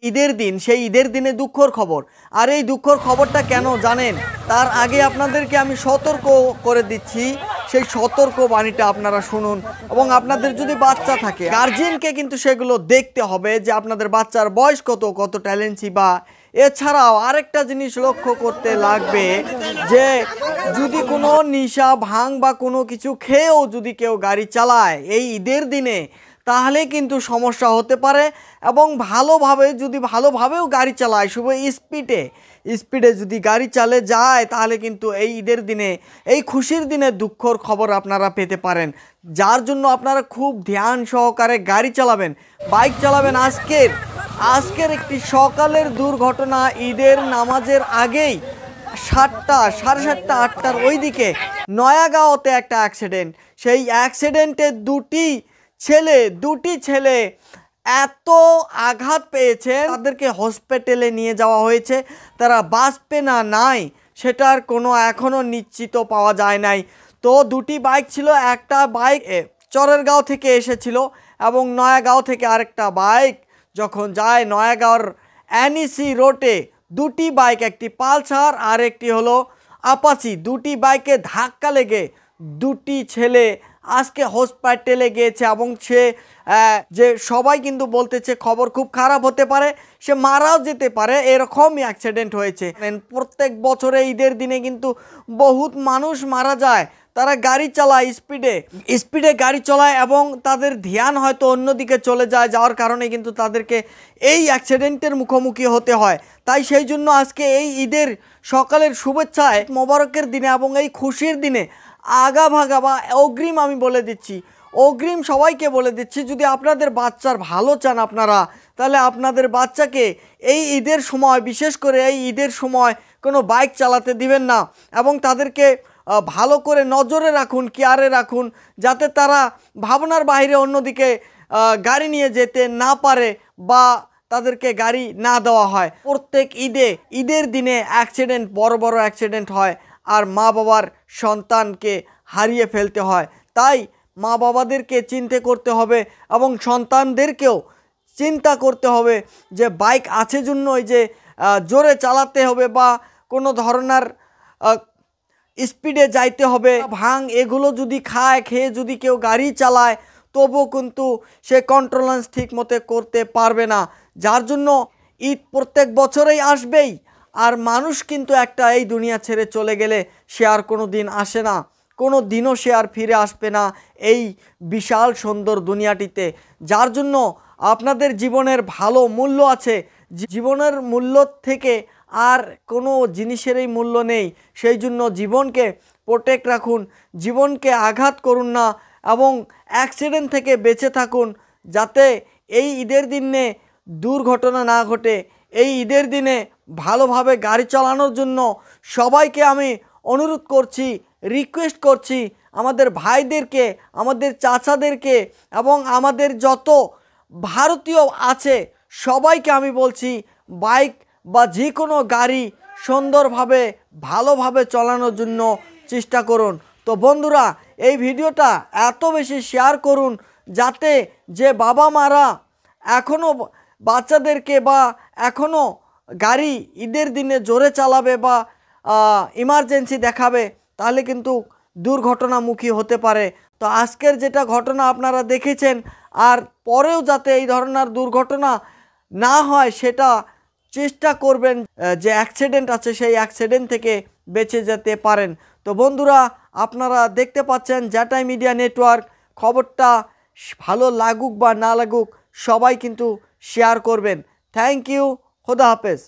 ঈদের দিন, সেই ঈদের দিনে দুঃখর খবর। আর এই দুঃখর খবরটা কেন জানেন? তার আগে আপনাদেরকে আমি সতর্ক করে দিচ্ছি, সেই সতর্ক বাণীটা আপনারা শুনুন। এবং আপনাদের যদি বাচ্চা থাকে, গার্জিয়ানকে কিন্তু সেগুলো দেখতে হবে যে আপনাদের বাচ্চার বয়স কত, কত ট্যালেন্সি। বা এছাড়াও আরেকটা জিনিস লক্ষ্য করতে লাগবে যে যদি কোনো নিশা ভাঙ বা কোনো কিছু খেয়েও যদি কেউ গাড়ি চালায় এই ঈদের দিনে, তাহলে কিন্তু সমস্যা হতে পারে। এবং ভালোভাবেও গাড়ি চালায়, শুভ স্পিডে যদি গাড়ি চালে যায়, তাহলে কিন্তু এই ঈদের দিনে, এই খুশির দিনে দুঃখর খবর আপনারা পেতে পারেন। যার জন্য আপনারা খুব ধ্যান সহকারে গাড়ি চালাবেন, বাইক চালাবেন। আজকের একটি সকালের দুর্ঘটনা, ঈদের নামাজের আগেই 7টা, 7:30, 8টার ওই দিকে নয়াগাঁওতে একটা অ্যাক্সিডেন্ট। সেই অ্যাক্সিডেন্টে দুটি ছেলে এত আঘাত পেয়েছে, তাদেরকে হসপিটালে নিয়ে যাওয়া হয়েছে। তারা বাঁচবে না নাই সেটার কোনো এখনও নিশ্চিত পাওয়া যায় নাই। তো দুটি বাইক ছিল, একটা বাইক চরেরগাঁও থেকে এসেছিল এবং নয়াগাঁও থেকে আরেকটা বাইক যখন যায় নয়াগাঁওর NEC রোডে, দুটি বাইক, একটি পালসার আর একটি হলো আপাচি, দুটি বাইকে ধাক্কা লেগে দুটি ছেলে আজকে হসপিটালে গিয়েছে। এবং যে সবাই কিন্তু বলতেছে খবর খুব খারাপ হতে পারে, সে মারাও যেতে পারে, এরকমই অ্যাক্সিডেন্ট হয়েছে। প্রত্যেক বছরে ঈদের দিনে কিন্তু বহুত মানুষ মারা যায়, তারা গাড়ি চালায়, স্পিডে গাড়ি চালায় এবং তাদের ধ্যান হয়তো অন্যদিকে চলে যাওয়ার কারণে কিন্তু তাদেরকে এই অ্যাক্সিডেন্টের মুখোমুখি হতে হয়। তাই সেই জন্য আজকে এই ঈদের সকালের শুভেচ্ছায় মোবারকের দিনে এবং এই খুশির দিনে আগাভাগা বা অগ্রিম আমি বলে দিচ্ছি, অগ্রিম সবাইকে বলে দিচ্ছি, যদি আপনাদের বাচ্চার ভালো চান আপনারা, তাহলে আপনাদের বাচ্চাকে এই ঈদের সময়, বিশেষ করে এই ঈদের সময় কোনো বাইক চালাতে দিবেন না। এবং তাদেরকে ভালো করে নজরে রাখুন, কেয়ারে রাখুন, যাতে তারা ভাবনার বাইরে অন্যদিকে গাড়ি নিয়ে যেতে না পারে বা তাদেরকে গাড়ি না দেওয়া হয়। প্রত্যেক ঈদের দিনে অ্যাক্সিডেন্ট, বড় বড় অ্যাক্সিডেন্ট হয় আর মা বাবার সন্তানকে হারিয়ে ফেলতে হয়। তাই মা বাবাদেরকে চিন্তা করতে হবে এবং সন্তানদেরকেও চিন্তা করতে হবে যে বাইক আছে জন্যই যে জোরে চালাতে হবে বা কোনো ধরনের স্পিডে যাইতে হবে। ভাঙ এগুলো যদি খেয়ে যদি কেউ গাড়ি চালায়, তবুও কিন্তু সে কন্ট্রোলেন্স ঠিক মতো করতে পারবে না। যার জন্য ঈদ প্রত্যেক বছরেই আসবেই, আর মানুষ কিন্তু একটা এই দুনিয়া ছেড়ে চলে গেলে সে আর কোনো দিন আসে না, কোনো দিনও সে আর ফিরে আসবে না এই বিশাল সুন্দর দুনিয়াটিতে। যার জন্য আপনাদের জীবনের ভালো মূল্য আছে, জীবনের মূল্য থেকে আর কোনো জিনিসেরই মূল্য নেই। সেই জন্য জীবনকে প্রোটেক্ট রাখুন, জীবনকে আঘাত করুন না এবং অ্যাক্সিডেন্ট থেকে বেঁচে থাকুন, যাতে এই ঈদের দিনে দুর্ঘটনা না ঘটে। এই ঈদের দিনে ভালোভাবে গাড়ি চালানোর জন্য সবাইকে আমি অনুরোধ করছি, রিকোয়েস্ট করছি, আমাদের ভাইদেরকে, আমাদের চাচাদেরকে এবং আমাদের যত ভারতীয় আছে সবাইকে আমি বলছি, বাইক বা যে কোনো গাড়ি সুন্দরভাবে ভালোভাবে চালানোর জন্য চেষ্টা করুন। তো বন্ধুরা, এই ভিডিওটা এত বেশি শেয়ার করুন যাতে যে বাবা মারা এখনও বাচ্চাদেরকে বা এখনও গাড়ি ঈদের দিনে জোরে চালাবে বা ইমার্জেন্সি দেখাবে, তাহলে কিন্তু দুর্ঘটনামুখী হতে পারে। তো আজকের যেটা ঘটনা আপনারা দেখেছেন, আর পরেও যাতে এই ধরনের দুর্ঘটনা না হয় সেটা চেষ্টা করবেন, যে অ্যাক্সিডেন্ট আছে সেই অ্যাক্সিডেন্ট থেকে বেঁচে যেতে পারেন। তো বন্ধুরা, আপনারা দেখতে পাচ্ছেন জ্যাটাই মিডিয়া নেটওয়ার্ক, খবরটা ভালো লাগুক বা না লাগুক সবাই কিন্তু শেয়ার করবেন। থ্যাংক ইউ, খোদা হাফেজ।